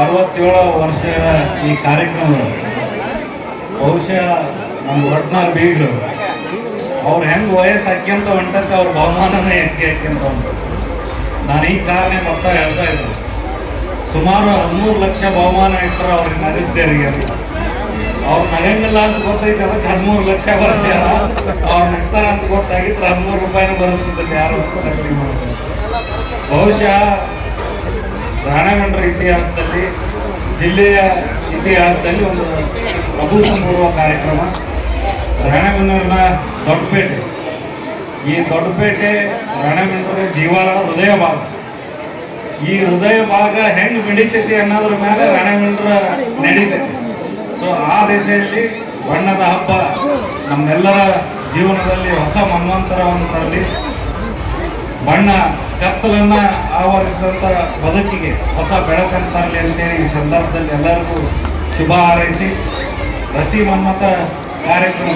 67 ವರ್ಷದ ಈ ಕಾರ್ಯಕ್ರಮ ಬಹುಶಃ ನಮ್ಮ ರತ್ನಾರ್ ಬೀಗರು ಅವ್ರು ಹೆಂಗೆ ವಯಸ್ಸು ಹಾಕ್ಯಂತ ಹೊಂಟಕ್ಕೆ ಅವ್ರ ಬಹುಮಾನನೇ ಹೆಚ್ಚಿಗೆ ಹಾಕ್ಯಂತ ಉಂಟು. ನಾನು ಈ ಕಾರಣ ಬರ್ತಾ ಹೇಳ್ತಾ ಇದ್ರು, ಸುಮಾರು 13 ಲಕ್ಷ ಬಹುಮಾನ ಇಟ್ಟರೆ ಅವ್ರಿಗೆ ನಗಿಸ್ದೇರಿಗೆ ಅವ್ರು ನಗಂಗಿಲ್ಲ ಅಂತ ಗೊತ್ತೈತೆ, ಅದಕ್ಕೆ 13 ಲಕ್ಷ ಬರ್ಸ್ಯಾರ. ಅವ್ರು ನಗ್ತಾರ ಅಂತ ಗೊತ್ತಾಗಿದ್ರೆ 13 ರೂಪಾಯಿನೂ ಬರೆಸ್ತಿದ್ದಲ್ಲಿ ಯಾರು ಖರ್ಚು ಮಾಡ್ತಾರೆ. ಬಹುಶಃ ರಾಣೆಬೆನ್ನೂರ ಇತಿಹಾಸದಲ್ಲಿ, ಜಿಲ್ಲೆಯ ಇತಿಹಾಸದಲ್ಲಿ ಒಂದು ಅಭೂತಪೂರ್ವ ಕಾರ್ಯಕ್ರಮ. ರಾಣೆಬೆನ್ನೂರಿನ ದೊಡ್ಡಪೇಟೆ, ಈ ದೊಡ್ಡಪೇಟೆ ರಾಣೆಬೆನ್ನೂರ ಜೀವಾಳದ ಹೃದಯ ಭಾಗ. ಈ ಹೃದಯ ಭಾಗ ಹೆಂಗೆ ಬೆಳೀತೈತಿ ಅನ್ನೋದ್ರ ಮೇಲೆ ರಾಣೆಬೆನ್ನೂರ ನಡೀತೈತಿ. ಸೊ ಆ ದಿಸೆಯಲ್ಲಿ ಬಣ್ಣದ ಹಬ್ಬ ನಮ್ಮೆಲ್ಲರ ಜೀವನದಲ್ಲಿ ಹೊಸ ಮನ್ವಂತರವನ್ನು ತರಲಿ, ಬಣ್ಣ ಕತ್ತಲನ್ನ ಆವರಿಸಿದಂಥ ಬದುಕಿಗೆ ಹೊಸ ಬೆಳಕನ್ನು ತರಲಿ ಅಂತೇಳಿ ಈ ಸಂದರ್ಭದಲ್ಲಿ ಎಲ್ಲರಿಗೂ ಶುಭ ಹಾರೈಸಿ, ಪ್ರತಿ ಮನ್ಮತ ಕಾರ್ಯಕ್ರಮ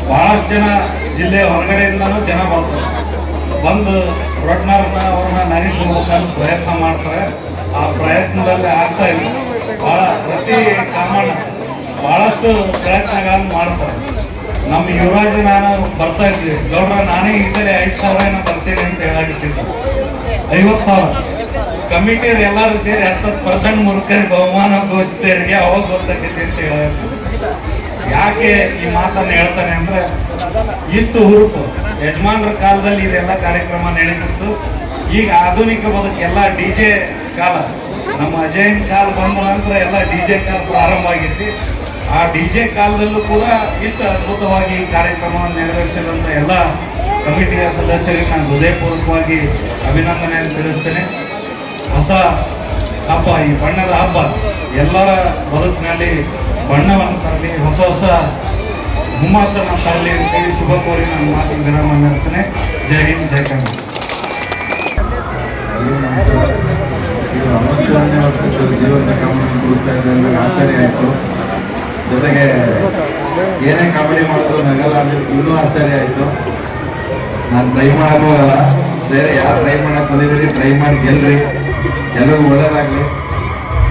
ಬಹಳಷ್ಟು ಜನ ಜಿಲ್ಲೆಯ ಹೊರಗಡೆಯಿಂದನೂ ಜನ ಬರ್ತಾರೆ, ಬಂದು ರೊಟ್ನಾರನ್ನ ಅವ್ರನ್ನ ನಗಿಸ್ಬೇಕಂತ ಪ್ರಯತ್ನ ಮಾಡ್ತಾರೆ. ಆ ಪ್ರಯತ್ನದಲ್ಲಿ ಆಗ್ತಾ ಇಲ್ಲ. ಪ್ರತಿ ಕಾಮಣ್ಣ ಭಾಳಷ್ಟು ಪ್ರಯತ್ನಗಳನ್ನು ಮಾಡ್ತಾರೆ. ನಮ್ಮ ಯುವರಾಜ ನಾನು ಬರ್ತಾ ಇದ್ವಿ, ಗೌಡ್ರ ನಾನೇ ಈ ಸಲ 5,000 ಏನೋ ಬರ್ತೀನಿ ಅಂತ ಹೇಳಾಗಿತ್ತಿದ್ದ. 50,000 ಕಮಿಟಿಯವ್ರು ಎಲ್ಲರೂ ಸೇರಿ 70% ಮುರುಕರಿಗೆ ಬಹುಮಾನ ಘೋಷಿತರಿಗೆ ಅವಾಗ ಗೊತ್ತಾಗೈತಿ ಅಂತ ಹೇಳಾಗಿತ್ತು. ಯಾಕೆ ಈ ಮಾತನ್ನು ಹೇಳ್ತಾನೆ ಅಂದ್ರೆ, ಇಷ್ಟು ಹುರುಪು ಯಜಮಾನ್ರ ಕಾಲದಲ್ಲಿ ಇದೆಲ್ಲ ಕಾರ್ಯಕ್ರಮ ನಡೀತಿತ್ತು. ಈಗ ಆಧುನಿಕ ಬದುಕು ಎಲ್ಲ DJ ಕಾಲ, ನಮ್ಮ ಅಜಯನ್ ಕಾಲ ಬಂದ ನಂತರ ಎಲ್ಲ DJ ಕಾಲ ಪ್ರಾರಂಭ ಆಗೈತಿ. ಆ DJ ಕಾಲದಲ್ಲೂ ಕೂಡ ಇಷ್ಟು ಅದ್ಭುತವಾಗಿ ಈ ಕಾರ್ಯಕ್ರಮವನ್ನು ನೆರವೇರಿಸಿದಂಥ ಎಲ್ಲ ಕಮಿಟಿಯ ಸದಸ್ಯರಿಗೆ ನಾನು ಹೃದಯಪೂರ್ವಕವಾಗಿ ಅಭಿನಂದನೆಯನ್ನು ತಿಳಿಸ್ತೇನೆ. ಹೊಸ ಹಬ್ಬ, ಈ ಬಣ್ಣದ ಹಬ್ಬ ಎಲ್ಲರ ಬದುಕಿನಲ್ಲಿ ಬಣ್ಣವನ್ನು ತರಲಿ, ಹೊಸ ಹೊಸ ಹುಮ್ಮಸ್ಸನ್ನು ತರಲಿ ಅಂತೇಳಿ ಶುಭ ಕೋರಿ ನನ್ನ ಮಾತಿನ ವಿರಾಮ ನೀಡ್ತೇನೆ. ಜೈ ಹಿಂದ್, ಜೈ ಕನ್ನಡ. ಇದು 51ನೇ ವರ್ಷದ ಜೀವನದ ಕಾಮಿಡಿ ಕೊಡ್ತಾ ಇದ್ದರೆ ಆಶ್ಚರ್ಯ ಆಯಿತು. ಜೊತೆಗೆ ಏನೇ ಕಾಮಿಡಿ ಮಾಡಿದ್ರು ನಗಲ್ಲ ಅಂದ್ರೆ ಇನ್ನೂ ಆಶ್ಚರ್ಯ ಆಯಿತು. ನಾನು ಟ್ರೈ ಮಾಡೋಕ್ಕೋಗಲ್ಲ, ಬೇರೆ ಯಾರು ಟ್ರೈ ಮಾಡೋಕೆ ಬಂದಿದ್ದೀರಿ, ಟ್ರೈ ಮಾಡಿ ಗೆಲ್ರಿ, ಎಲ್ಲರಿಗೂ ಒಳ್ಳೇದಾಗಲಿ.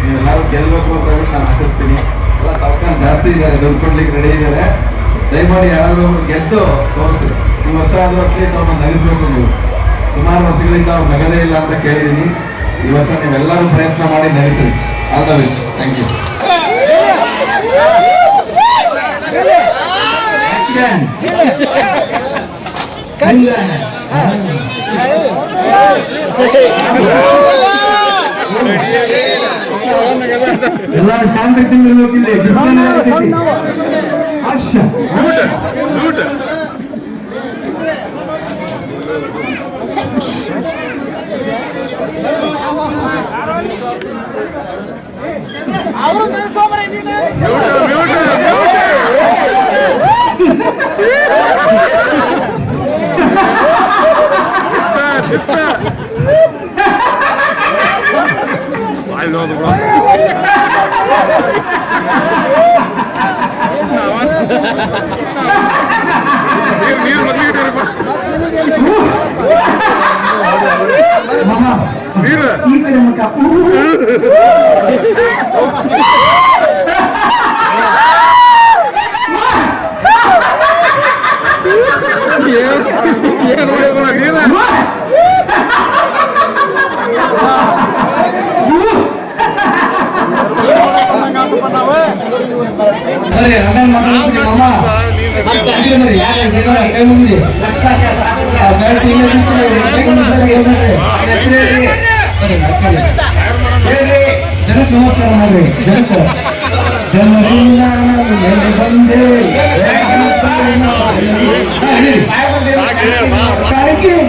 ನೀವೆಲ್ಲರೂ ಗೆಲ್ಲಬೇಕು ಅಂತ ಹೇಳಿ ನಾನು ಆಶಿಸ್ತೀನಿ. ಎಲ್ಲ ಸಾವ್ಕಾರ ಜಾಸ್ತಿ ಇದ್ದಾರೆ, ದುಡ್ಡು ಕೊಡ್ಲಿಕ್ಕೆ ರೆಡಿ ಇದ್ದಾರೆ. ದಯಮಾಡಿ ಯಾರಾದರೂ ಗೆದ್ದು ತೋರಿಸ್ರಿ. ಈ ವರ್ಷ ಆದರೂ ಅಟ್ಲೀಸ್ಟ್ ಅವ್ರನ್ನ ನಗಿಸ್ಬೇಕು. ನೀವು ಸುಮಾರು ವರ್ಷಗಳಿಂದ ಅವ್ರು ನಗದೇ ಇಲ್ಲ ಅಂತ ಕೇಳಿದ್ದೀನಿ. ಈ ವರ್ಷ ನೀವೆಲ್ಲರೂ ಪ್ರಯತ್ನ ಮಾಡಿ ನಗಿಸ್ರಿ. All the best. Thank you. ಎಲ್ಲ ಶಾಂತಿ ಹೋಗಿದ್ದೆ. I know the wrong. ಜನಕ್ಕೆ ನಮಸ್ಕಾರ ಮಾಡ್ರಿ. ಜನರಿಂದ ಬಂದೆ